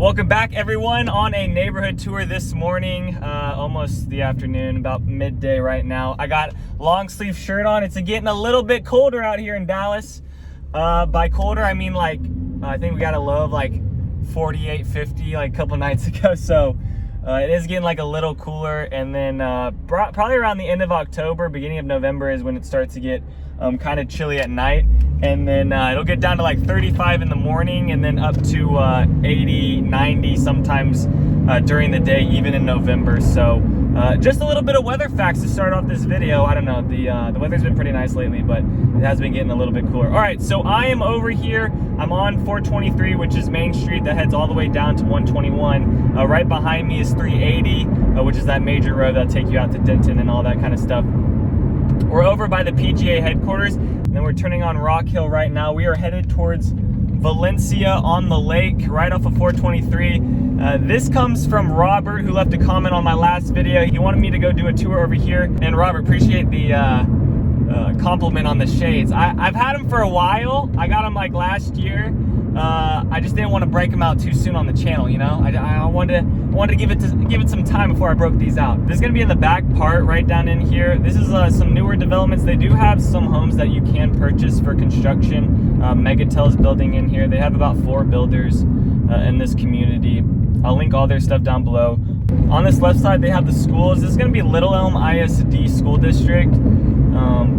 Welcome back, everyone, on a neighborhood tour this morning, almost the afternoon, about midday right now. I got long sleeve shirt on. It's getting a little bit colder out here in Dallas. By colder, I mean like, I think we got a low of like 48, 50 like a couple nights ago. So it is getting like a little cooler. And then probably around the end of October, beginning of November is when it starts to get kind of chilly at night. And then it'll get down to like 35 in the morning and then up to 80, 90 sometimes during the day, even in November. So just a little bit of weather facts to start off this video. I don't know, the weather's been pretty nice lately, but it has been getting a little bit cooler. All right, so I am over here. I'm on 423, which is Main Street that heads all the way down to 121. Right behind me is 380, which is that major road that'll take you out to Denton and all that kind of stuff. We're over by the PGA headquarters, and then we're turning on Rock Hill right now. We are headed towards Valencia on the lake, right off of 423. This comes from Robert, who left a comment on my last video. He wanted me to go do a tour over here. And Robert, appreciate the compliment on the shades. I've had them for a while. I got them like last year. I just didn't want to break them out too soon on the channel, you know. I wanted to give it some time before I broke these out. This is gonna be in the back part, right down in here. This is some newer developments. They do have some homes that you can purchase for construction. Megatel's building in here. They have about 4 builders in this community. I'll link all their stuff down below. On this left side, they have the schools. This is gonna be Little Elm ISD School District.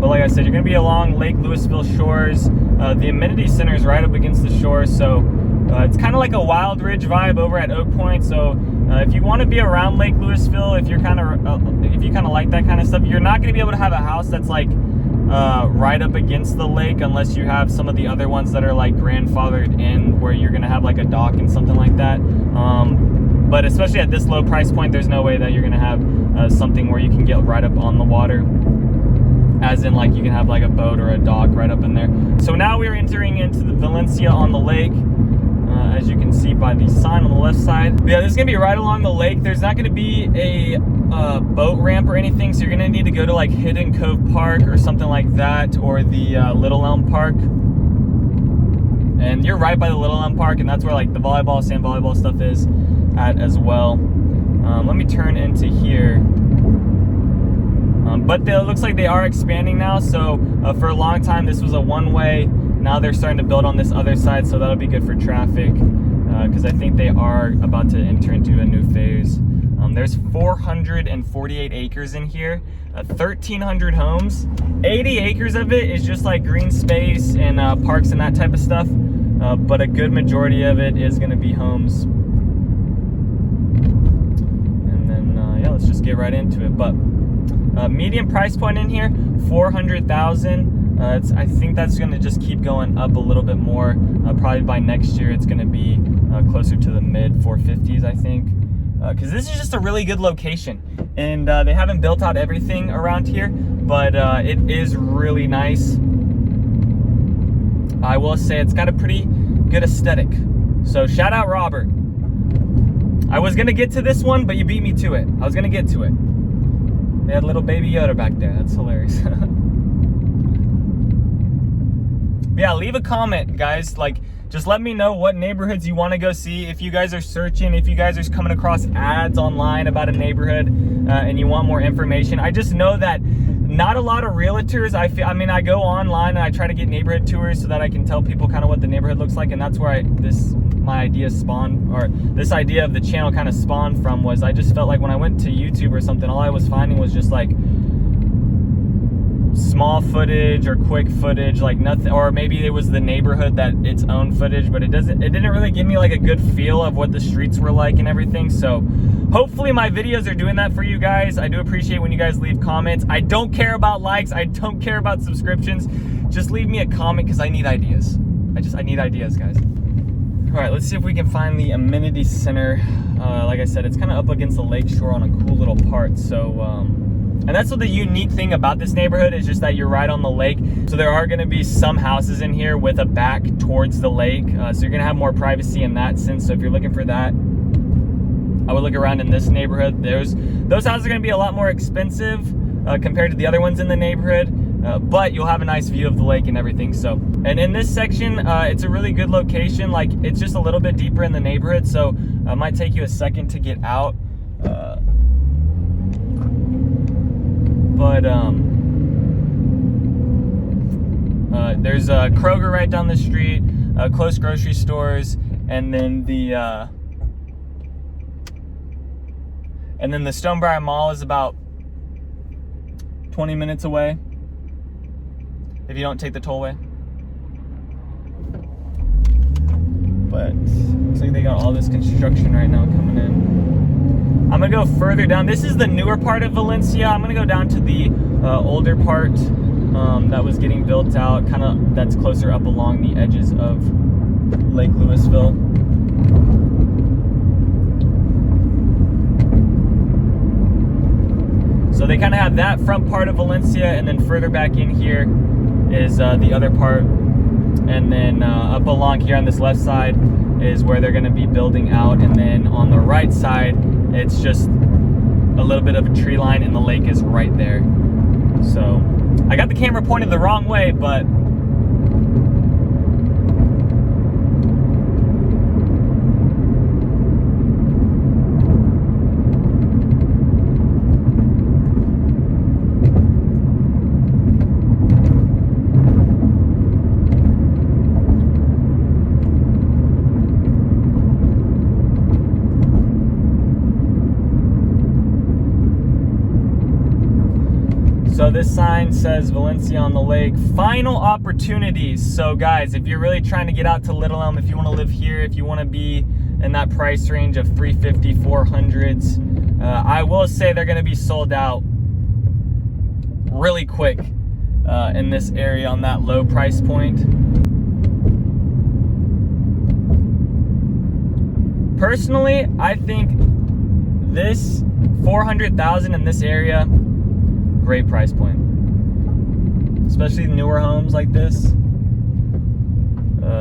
But like I said, you're gonna be along Lake Louisville shores. The amenity center is right up against the shore, so it's kind of like a Wild Ridge vibe over at Oak Point. So if you want to be around Lake Louisville, if you kind of like that kind of stuff, you're not gonna be able to have a house that's like right up against the lake unless you have some of the other ones that are like grandfathered in, where you're gonna have like a dock and something like that. But especially at this low price point, there's no way that you're gonna have something where you can get right up on the water. As in, like, you can have like a boat or a dock right up in there. So now we're entering into the Valencia on the lake, as you can see by the sign on the left side. But yeah, this is gonna be right along the lake. There's not gonna be a boat ramp or anything, so you're gonna need to go to like Hidden Cove Park or something like that, or the Little Elm Park. And you're right by the Little Elm Park, and that's where like the volleyball, sand volleyball stuff is at as well. Let me turn into here. But it looks like they are expanding now. So for a long time, this was a one-way. Now they're starting to build on this other side, so that'll be good for traffic, because I think they are about to enter into a new phase. There's 448 acres in here, 1,300 homes. 80 acres of it is just like green space and parks and that type of stuff, but a good majority of it is going to be homes. And then yeah, let's just get right into it. But median price point in here, 400,000. I think that's going to just keep going up a little bit more. Probably by next year, it's going to be closer to the mid 450s, I think. Because this is just a really good location, and they haven't built out everything around here, but it is really nice. I will say it's got a pretty good aesthetic. So shout out Robert. I was going to get to this one, but you beat me to it. I was going to get to it. They had little baby Yoda back there. That's hilarious. Yeah, leave a comment, guys. Like, just let me know what neighborhoods you want to go see. If you guys are searching, if you guys are coming across ads online about a neighborhood and you want more information. I just know that not a lot of realtors, I mean, I go online and I try to get neighborhood tours so that I can tell people kind of what the neighborhood looks like. And that's where my idea spawned, or this idea of the channel kind of spawned from, was I just felt like when I went to YouTube or something, all I was finding was just like small footage or quick footage, like nothing, or maybe it was the neighborhood that its own footage, but it didn't really give me like a good feel of what the streets were like and everything. So hopefully my videos are doing that for you guys. I do appreciate when you guys leave comments. I don't care about likes, I don't care about subscriptions. Just leave me a comment, because I need ideas. I need ideas, guys. All right, let's see if we can find the amenity center. Like I said, it's kind of up against the lake shore on a cool little part. So, and that's what the unique thing about this neighborhood is, just that you're right on the lake. So there are gonna be some houses in here with a back towards the lake. So you're gonna have more privacy in that sense. So if you're looking for that, I would look around in this neighborhood. Those houses are gonna be a lot more expensive compared to the other ones in the neighborhood. but you'll have a nice view of the lake and everything. So, and in this section, it's a really good location. Like, it's just a little bit deeper in the neighborhood, so it might take you a second to get out. There's a Kroger right down the street, close grocery stores, and then the Stonebriar Mall is about 20 minutes away if you don't take the tollway. But looks like they got all this construction right now coming in. I'm gonna go further down. This is the newer part of Valencia. I'm gonna go down to the older part that was getting built out, kind of that's closer up along the edges of Lake Louisville. So they kind of have that front part of Valencia, and then further back in here is the other part. And then up along here on this left side is where they're going to be building out. And then on the right side, it's just a little bit of a tree line, and the lake is right there. So I got the camera pointed the wrong way, but so this sign says Valencia on the lake, final opportunities. So guys, if you're really trying to get out to Little Elm, if you want to live here, if you want to be in that price range of 350, 400s, I will say they're going to be sold out really quick in this area on that low price point. Personally, I think this 400,000 in this area, great price point, especially newer homes like this.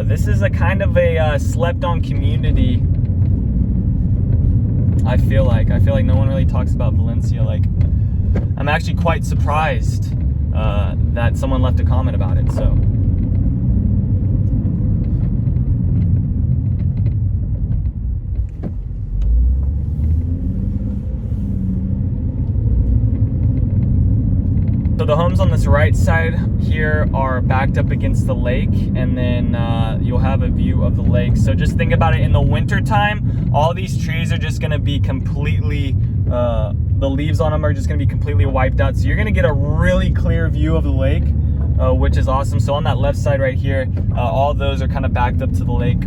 This is a kind of a slept-on community. I feel like no one really talks about Valencia. Like, I'm actually quite surprised that someone left a comment about it. So the homes on this right side here are backed up against the lake, and then you'll have a view of the lake. So just think about it, in the winter time, all these trees are just going to be completely, the leaves on them are just going to be completely wiped out. So you're going to get a really clear view of the lake, which is awesome. So on that left side right here, all those are kind of backed up to the lake.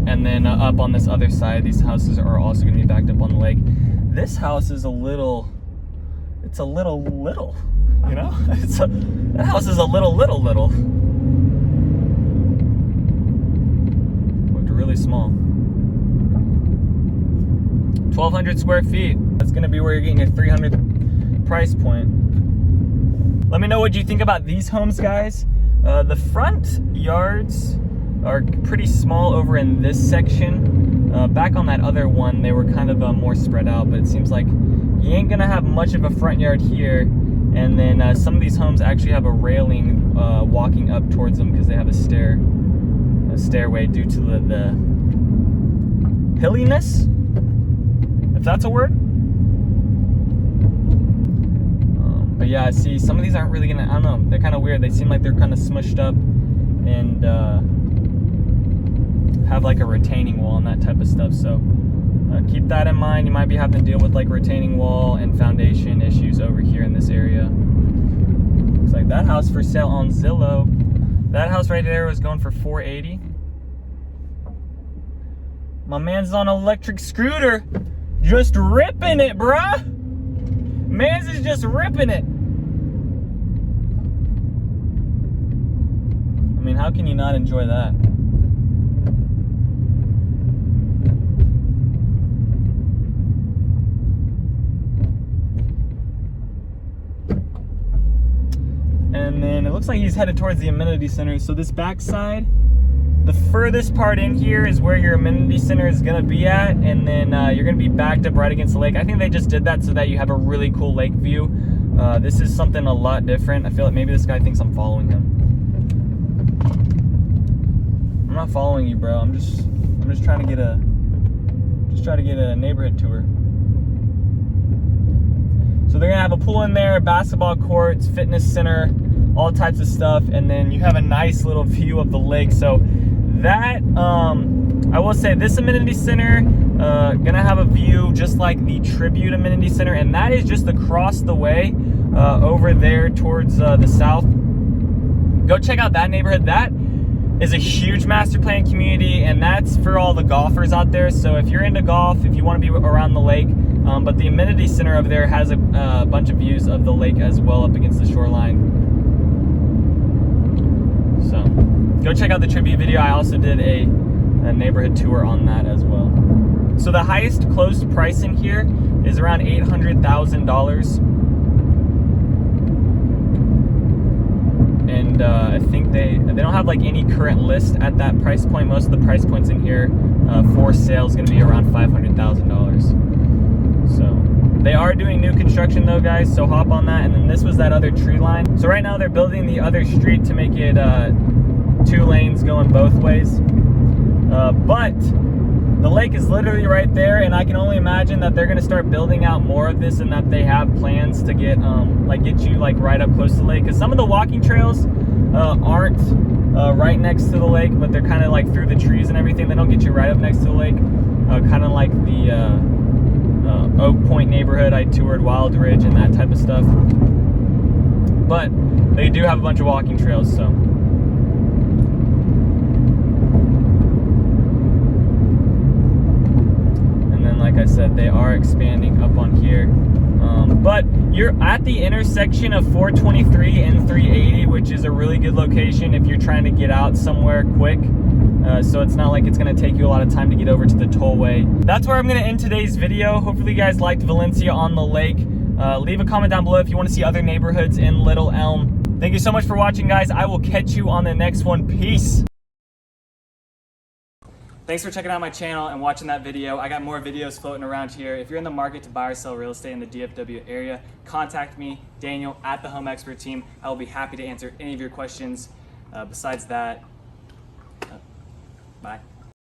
And then up on this other side, these houses are also going to be backed up on the lake. This house is a little, you know, that house is a little. Looked really small. 1,200 square feet. That's gonna be where you're getting your 300 price point. Let me know what you think about these homes, guys. The front yards are pretty small over in this section. Back on that other one, they were kind of more spread out, but it seems like you ain't gonna have much of a front yard here. And then some of these homes actually have a railing walking up towards them because they have a stairway due to the hilliness, if that's a word. But yeah, see, some of these aren't really gonna, I don't know, they're kind of weird. They seem like they're kind of smushed up and have like a retaining wall and that type of stuff. So keep that in mind. You might be having to deal with like retaining wall and foundation issues over here in this area. Looks like that house for sale on Zillow. That house right there was going for $480. My man's on an electric scooter, just ripping it, bruh. Man's is just ripping it. I mean, how can you not enjoy that? And then it looks like he's headed towards the amenity center. So this back side, the furthest part in here is where your amenity center is gonna be at, and then you're gonna be backed up right against the lake. I think they just did that so that you have a really cool lake view. This is something a lot different. I feel like maybe this guy thinks I'm following him. I'm not following you, bro. I'm just trying to get a neighborhood tour. So they're gonna have a pool in there, basketball courts, fitness center, all types of stuff, and then you have a nice little view of the lake. So that I will say this amenity center gonna have a view just like the Tribute Amenity Center, and that is just across the way over there towards the south. Go check out that neighborhood. That is a huge master plan community, and that's for all the golfers out there. So if you're into golf, if you want to be around the lake, but the amenity center over there has a bunch of views of the lake as well up against the shoreline. So go check out the Tribute video. I also did a neighborhood tour on that as well. So the highest closed price in here is around $800,000. And I think they don't have like any current list at that price point. Most of the price points in here for sale is going to be around $500,000. So they are doing new construction though, guys, so hop on that. And then this was that other tree line. So right now they're building the other street to make it 2 lanes going both ways. But the lake is literally right there, and I can only imagine that they're going to start building out more of this, and that they have plans to get get you like right up close to the lake. Because some of the walking trails aren't right next to the lake, but they're kind of like through the trees and everything. They don't get you right up next to the lake, kind of like the Oak Point neighborhood I toured, Wild Ridge and that type of stuff. But they do have a bunch of walking trails, so. Like I said, they are expanding up on here, but you're at the intersection of 423 and 380, which is a really good location if you're trying to get out somewhere quick. So it's not like it's going to take you a lot of time to get over to the tollway. That's where I'm going to end today's video. Hopefully you guys liked Valencia on the lake. Leave a comment down below if you want to see other neighborhoods in Little Elm. Thank you so much for watching, guys. I will catch you on the next one. Peace. Thanks for checking out my channel and watching that video. I got more videos floating around here. If you're in the market to buy or sell real estate in the DFW area, contact me, Daniel, at the Home Expert Team. I will be happy to answer any of your questions. Besides that, bye.